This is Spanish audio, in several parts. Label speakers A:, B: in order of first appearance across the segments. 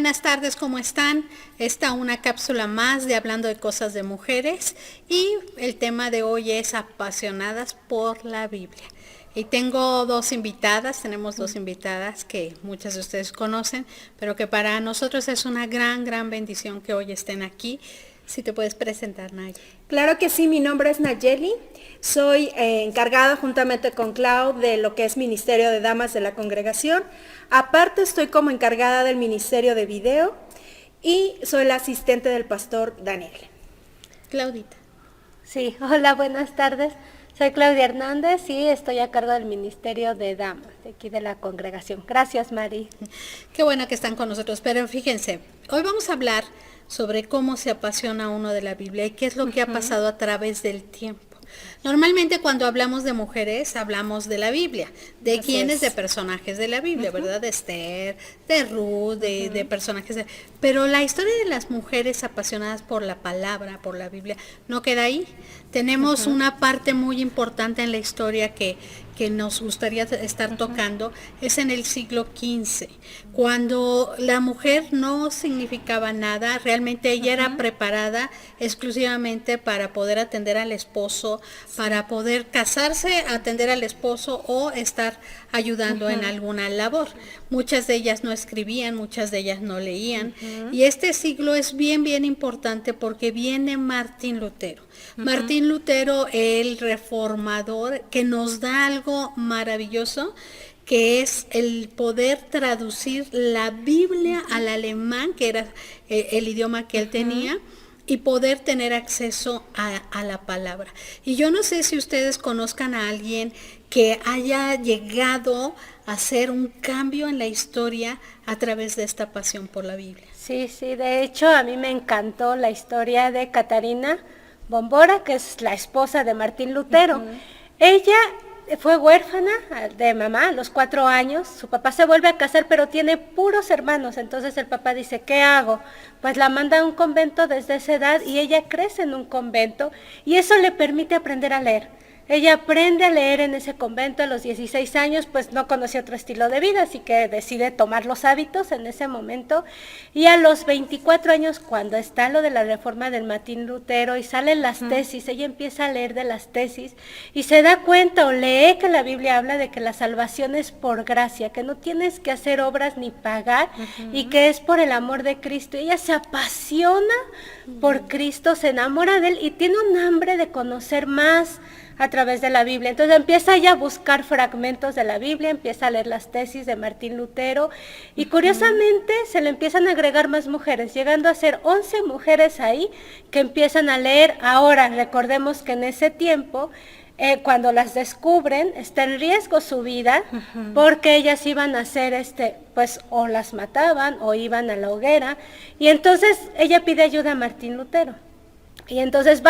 A: buenas tardes, ¿cómo están? Esta una cápsula más de Hablando de Cosas de Mujeres y el tema de hoy es apasionadas por la Biblia. Y tenemos dos invitadas que muchas de ustedes conocen, pero que para nosotros es una gran bendición que hoy estén aquí. Si te puedes presentar, Nayeli.
B: Claro que sí, mi nombre es Nayeli, soy encargada juntamente con Clau de lo que es Ministerio de Damas de la Congregación. Aparte estoy como encargada del Ministerio de Video y soy la asistente del pastor Daniel.
A: Claudita.
C: Sí, hola, buenas tardes. Soy Claudia Hernández y estoy a cargo del Ministerio de Damas, de aquí de la congregación. Gracias, Mari.
A: Qué bueno que están con nosotros, pero fíjense, hoy vamos a hablar sobre cómo se apasiona uno de la Biblia y qué es lo que ha pasado a través del tiempo. Normalmente cuando hablamos de mujeres hablamos de la Biblia, de quiénes, de personajes de la Biblia, ¿verdad? De Esther, de Ruth, de personajes, pero la historia de las mujeres apasionadas por la palabra, por la Biblia, no queda ahí. Tenemos una parte muy importante en la historia que nos gustaría estar tocando, es en el siglo XV, cuando la mujer no significaba nada, realmente ella era preparada exclusivamente para poder atender al esposo, para poder casarse, atender al esposo o estar ayudando en alguna labor. Muchas de ellas no escribían, muchas de ellas no leían, y este siglo es bien importante porque viene Martín Lutero. Martín Lutero, el reformador, que nos da algo maravilloso, que es el poder traducir la Biblia al alemán, que era el idioma que él tenía, y poder tener acceso a la palabra. Y yo no sé si ustedes conozcan a alguien que haya llegado a hacer un cambio en la historia a través de esta pasión por la Biblia.
C: Sí, de hecho a mí me encantó la historia de Catarina Bombora, que es la esposa de Martín Lutero. Ella fue huérfana de mamá a los 4 años, su papá se vuelve a casar pero tiene puros hermanos, entonces el papá dice, ¿qué hago? Pues la manda a un convento desde esa edad y ella crece en un convento y eso le permite aprender a leer. Ella aprende a leer en ese convento a los 16 años, pues no conocía otro estilo de vida, así que decide tomar los hábitos en ese momento. Y a los 24 años, cuando está lo de la reforma del Martín Lutero y salen las tesis, ella empieza a leer de las tesis y se da cuenta o lee que la Biblia habla de que la salvación es por gracia, que no tienes que hacer obras ni pagar y que es por el amor de Cristo. Ella se apasiona por Cristo, se enamora de él y tiene un hambre de conocer más a través de la Biblia. Entonces empieza ella a buscar fragmentos de la Biblia, empieza a leer las tesis de Martín Lutero y curiosamente se le empiezan a agregar más mujeres, llegando a ser 11 mujeres ahí que empiezan a leer. Ahora, recordemos que en ese tiempo, cuando las descubren, está en riesgo su vida, porque ellas iban a hacer pues o las mataban o iban a la hoguera, y entonces ella pide ayuda a Martín Lutero. Y entonces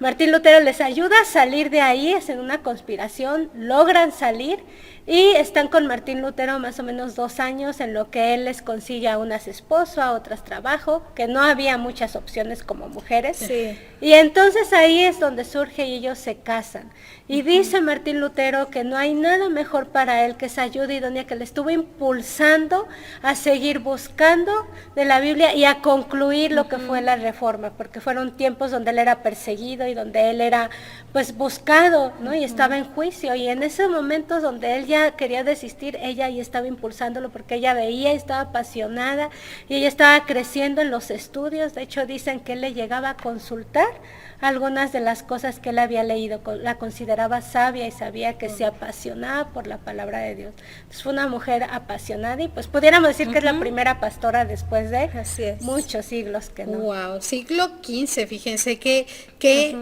C: Martín Lutero les ayuda a salir de ahí, hacen una conspiración, logran salir y están con Martín Lutero más o menos 2 años en lo que él les consigue a unas esposo, a otras trabajo, que no había muchas opciones como mujeres.
B: Sí.
C: Y entonces ahí es donde surge y ellos se casan. Y dice Martín Lutero que no hay nada mejor para él que esa ayuda idónea que le estuvo impulsando a seguir buscando de la Biblia y a concluir lo que fue la reforma, porque fueron tiempos donde él era perseguido y donde él era pues buscado, ¿no? Y estaba en juicio, y en ese momento donde él ya quería desistir, ella ahí estaba impulsándolo porque ella veía, estaba apasionada y ella estaba creciendo en los estudios. De hecho dicen que él le llegaba a consultar algunas de las cosas que él había leído, la consideraba sabia y sabía que se apasionaba por la palabra de Dios. Entonces fue una mujer apasionada y pues pudiéramos decir que es la primera pastora después de muchos siglos que no.
A: Wow, siglo XV, fíjense qué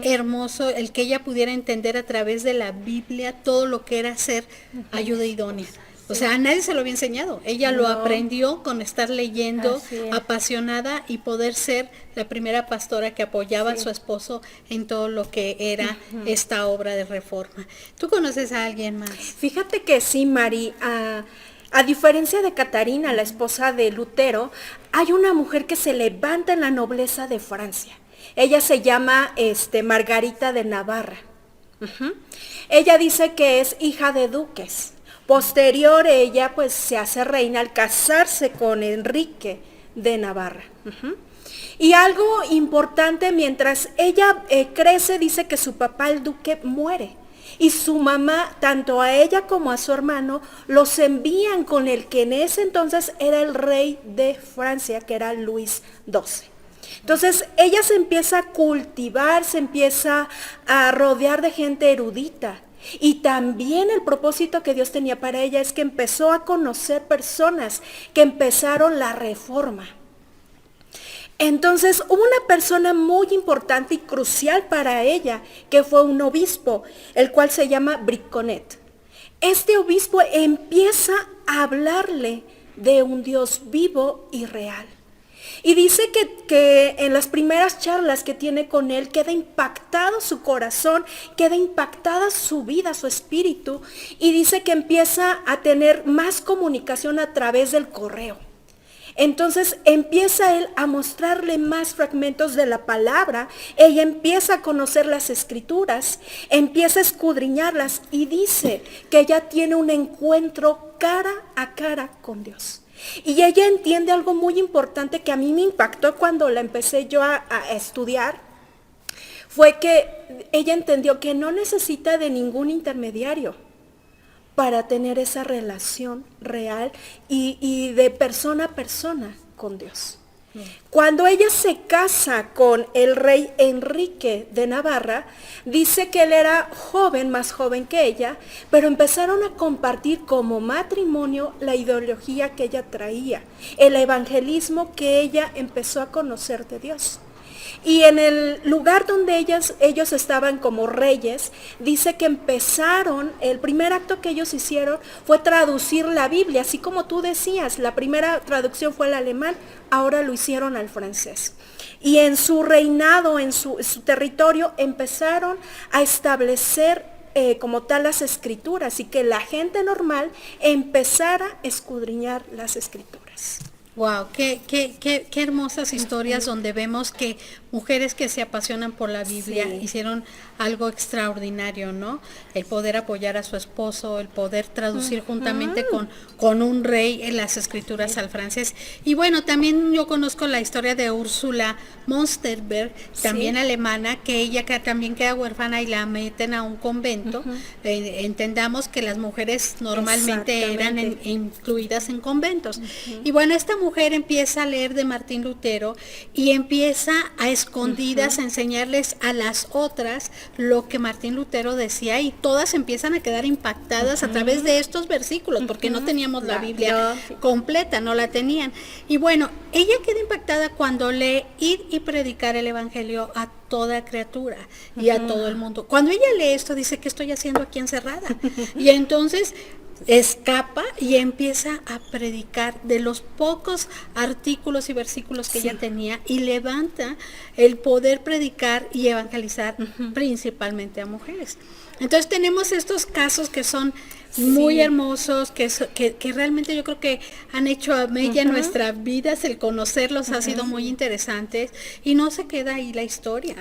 A: hermoso el que ella pudiera entender a través de la Biblia todo lo que era ser ayuda idónea. O sea, a nadie se lo había enseñado. Ella lo aprendió con estar leyendo, apasionada, y poder ser la primera pastora que apoyaba a su esposo en todo lo que era esta obra de reforma. ¿Tú conoces a alguien más?
B: Fíjate que sí, Mari. A diferencia de Catarina, la esposa de Lutero, hay una mujer que se levanta en la nobleza de Francia. Ella se llama Margarita de Navarra. Ella dice que es hija de duques. Posterior ella pues se hace reina al casarse con Enrique de Navarra. Y algo importante, mientras ella crece, dice que su papá, el duque, muere. Y su mamá, tanto a ella como a su hermano, los envían con el que en ese entonces era el rey de Francia, que era Luis XII. Entonces ella se empieza a cultivar, se empieza a rodear de gente erudita. Y también el propósito que Dios tenía para ella es que empezó a conocer personas que empezaron la reforma. Entonces hubo una persona muy importante y crucial para ella, que fue un obispo, el cual se llama Briconnet. Este obispo empieza a hablarle de un Dios vivo y real. Y dice que en las primeras charlas que tiene con él queda impactado su corazón, queda impactada su vida, su espíritu, y dice que empieza a tener más comunicación a través del correo. Entonces empieza él a mostrarle más fragmentos de la palabra, ella empieza a conocer las escrituras, empieza a escudriñarlas y dice que ella tiene un encuentro cara a cara con Dios. Y ella entiende algo muy importante que a mí me impactó cuando la empecé yo a estudiar, fue que ella entendió que no necesita de ningún intermediario para tener esa relación real y de persona a persona con Dios. Cuando ella se casa con el rey Enrique de Navarra, dice que él era joven, más joven que ella, pero empezaron a compartir como matrimonio la ideología que ella traía, el evangelismo que ella empezó a conocer de Dios. Y en el lugar donde ellos estaban como reyes, dice que empezaron, el primer acto que ellos hicieron fue traducir la Biblia, así como tú decías, la primera traducción fue el alemán, ahora lo hicieron al francés. Y en su reinado, en su territorio, empezaron a establecer como tal las escrituras y que la gente normal empezara a escudriñar las escrituras.
A: Wow, qué hermosas historias donde vemos que mujeres que se apasionan por la Biblia hicieron algo extraordinario, ¿no? El poder apoyar a su esposo, el poder traducir juntamente con un rey en las escrituras al francés. Y bueno, también yo conozco la historia de Úrsula Monsterberg, también alemana, que ella también queda huérfana y la meten a un convento. Entendamos que las mujeres normalmente eran incluidas en conventos. Y bueno, esta mujer empieza a leer de Martín Lutero y empieza a escondidas a enseñarles a las otras lo que Martín Lutero decía, y todas empiezan a quedar impactadas a través de estos versículos, porque no teníamos la Biblia completa, no la tenían. Y bueno, ella queda impactada cuando lee ir y predicar el evangelio a toda criatura y a todo el mundo. Cuando ella lee esto, dice, ¿qué estoy haciendo aquí encerrada? Y entonces escapa y empieza a predicar de los pocos artículos y versículos que ella tenía, y levanta el poder predicar y evangelizar principalmente a mujeres. Entonces tenemos estos casos que son muy hermosos, que realmente yo creo que han hecho a mella en nuestras vidas. El conocerlos ha sido muy interesante y no se queda ahí la historia.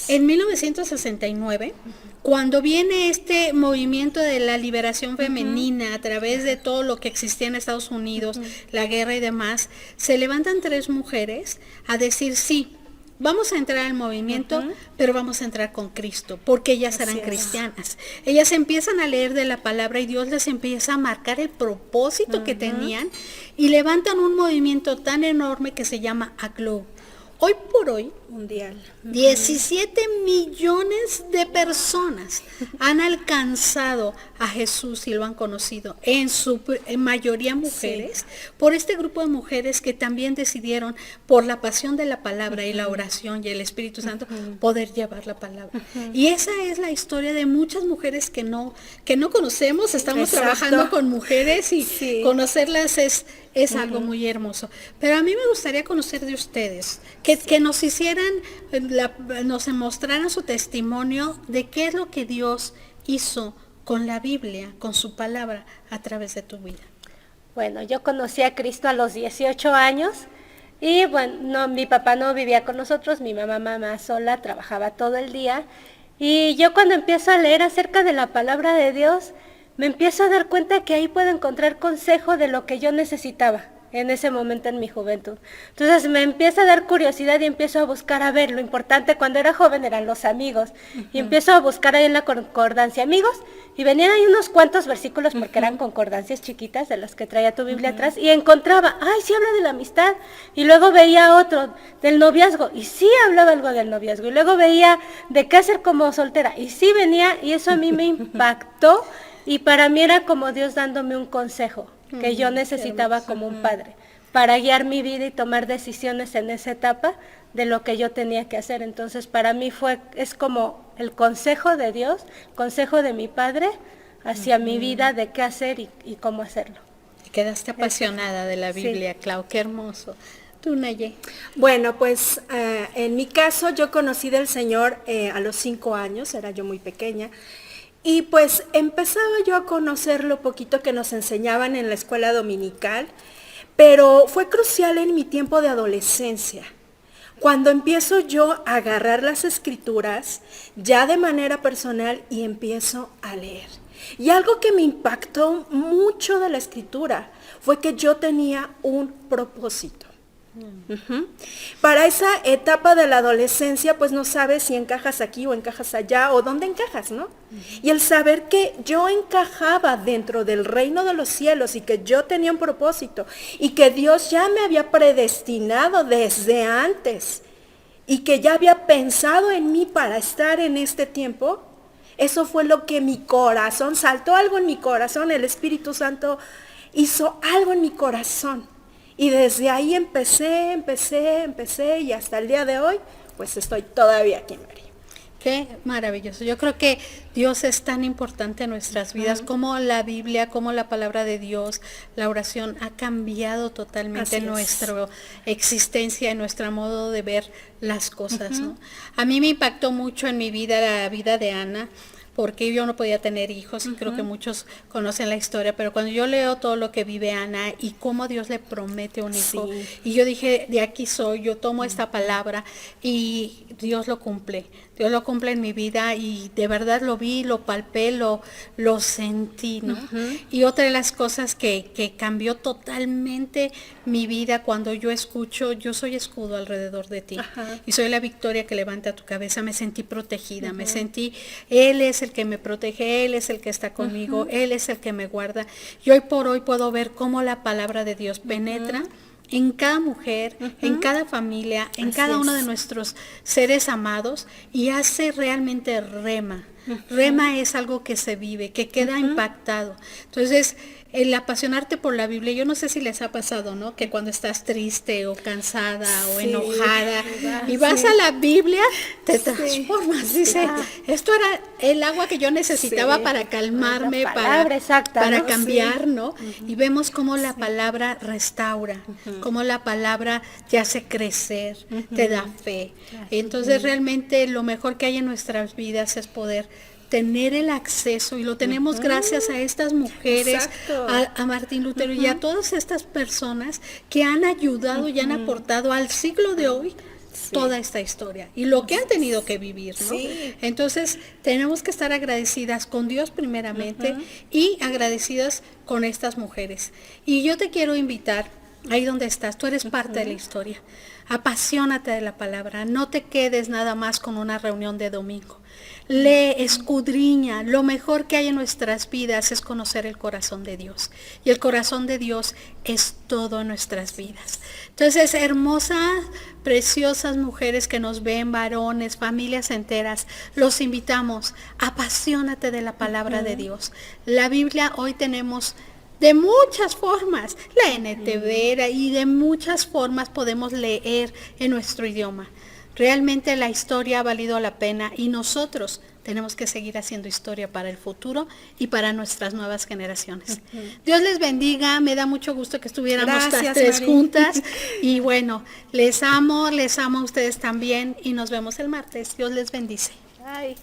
A: En 1969, cuando viene este movimiento de la liberación femenina a través de todo lo que existía en Estados Unidos, la guerra y demás, se levantan 3 mujeres a decir sí, vamos a entrar al movimiento, pero vamos a entrar con Cristo, porque ellas eran cristianas. Ellas empiezan a leer de la palabra y Dios les empieza a marcar el propósito que tenían, y levantan un movimiento tan enorme que se llama ACLU. Hoy por hoy,
B: mundial,
A: 17 millones de personas han alcanzado a Jesús y lo han conocido, en mayoría mujeres, por este grupo de mujeres que también decidieron, por la pasión de la palabra y la oración y el Espíritu Santo, poder llevar la palabra. Y esa es la historia de muchas mujeres que no conocemos. Estamos trabajando con mujeres y conocerlas es algo muy hermoso. Pero a mí me gustaría conocer de ustedes, que nos hicieran, nos mostraran su testimonio de qué es lo que Dios hizo con la Biblia, con su palabra, a través de tu vida.
C: Bueno, yo conocí a Cristo a los 18 años y bueno, mi papá no vivía con nosotros, mi mamá sola, trabajaba todo el día, y yo cuando empiezo a leer acerca de la palabra de Dios, me empiezo a dar cuenta que ahí puedo encontrar consejo de lo que yo necesitaba. en ese momento en mi juventud. Entonces me empieza a dar curiosidad y empiezo a buscar, a ver, lo importante cuando era joven eran los amigos. Y empiezo a buscar ahí en la concordancia amigos, y venían ahí unos cuantos versículos, porque eran concordancias chiquitas de las que traía tu Biblia atrás, y encontraba, ay, sí habla de la amistad. Y luego veía otro del noviazgo, y sí hablaba algo del noviazgo. Y luego veía de qué hacer como soltera, y sí venía, y eso a mí me impactó, y para mí era como Dios dándome un consejo que yo necesitaba como un padre, para guiar mi vida y tomar decisiones en esa etapa de lo que yo tenía que hacer. Entonces para mí es como el consejo de Dios, consejo de mi padre hacia mi vida de qué hacer y cómo hacerlo.
A: Quedaste apasionada de la Biblia, sí. Clau, qué hermoso. Tú, Naye.
B: Bueno, pues en mi caso yo conocí del Señor a los 5 años, era yo muy pequeña. Y pues empezaba yo a conocer lo poquito que nos enseñaban en la escuela dominical, pero fue crucial en mi tiempo de adolescencia, cuando empiezo yo a agarrar las escrituras ya de manera personal y empiezo a leer. Y algo que me impactó mucho de la escritura fue que yo tenía un propósito. Para esa etapa de la adolescencia, pues no sabes si encajas aquí o encajas allá o dónde encajas, ¿no? Y el saber que yo encajaba dentro del reino de los cielos y que yo tenía un propósito y que Dios ya me había predestinado desde antes y que ya había pensado en mí para estar en este tiempo, eso fue lo que mi corazón, saltó algo en mi corazón, el Espíritu Santo hizo algo en mi corazón. Y desde ahí empecé y hasta el día de hoy, pues estoy todavía aquí, Mari.
A: Qué maravilloso. Yo creo que Dios es tan importante en nuestras vidas, como la Biblia, como la palabra de Dios, la oración ha cambiado totalmente nuestra existencia, nuestro modo de ver las cosas, ¿no? A mí me impactó mucho en mi vida, la vida de Ana, porque yo no podía tener hijos, y creo que muchos conocen la historia, pero cuando yo leo todo lo que vive Ana y cómo Dios le promete un hijo, y yo dije, de aquí soy, yo tomo esta palabra y Dios lo cumple en mi vida, y de verdad lo vi, lo palpé, lo sentí, ¿no? Y otra de las cosas que cambió totalmente mi vida cuando yo escucho, yo soy escudo alrededor de ti, y soy la victoria que levanta tu cabeza, me sentí protegida, me sentí, Él es el que me protege, Él es el que está conmigo, Él es el que me guarda, y hoy por hoy puedo ver cómo la palabra de Dios penetra en cada mujer, en cada familia, en cada uno de nuestros seres amados, y hace realmente rema. Rema es algo que se vive, que queda impactado. Entonces, el apasionarte por la Biblia, yo no sé si les ha pasado, ¿no? Que cuando estás triste o cansada o enojada y vas a la Biblia, te transformas. Dice, esto era el agua que yo necesitaba para calmarme, para cambiar, ¿no? Y vemos cómo la palabra restaura, cómo la palabra te hace crecer, te da fe. Entonces, realmente lo mejor que hay en nuestras vidas es poder tener el acceso, y lo tenemos gracias a estas mujeres, a Martín Lutero y a todas estas personas que han ayudado y han aportado al siglo de hoy toda esta historia y lo que han tenido que vivir, ¿no? Entonces tenemos que estar agradecidas con Dios primeramente y agradecidas con estas mujeres. Y yo te quiero invitar, ahí donde estás, tú eres parte de la historia. Apasionate de la palabra, no te quedes nada más con una reunión de domingo. Lee, escudriña. Lo mejor que hay en nuestras vidas es conocer el corazón de Dios. Y el corazón de Dios es todo en nuestras vidas. Entonces, hermosas, preciosas mujeres que nos ven, varones, familias enteras, los invitamos, apasionate de la palabra de Dios. La Biblia hoy tenemos de muchas formas, la NTV, y de muchas formas podemos leer en nuestro idioma. Realmente la historia ha valido la pena, y nosotros tenemos que seguir haciendo historia para el futuro y para nuestras nuevas generaciones. Dios les bendiga, me da mucho gusto que estuviéramos las tres juntas, y bueno, les amo a ustedes también, y nos vemos el martes. Dios les bendice.
C: Bye.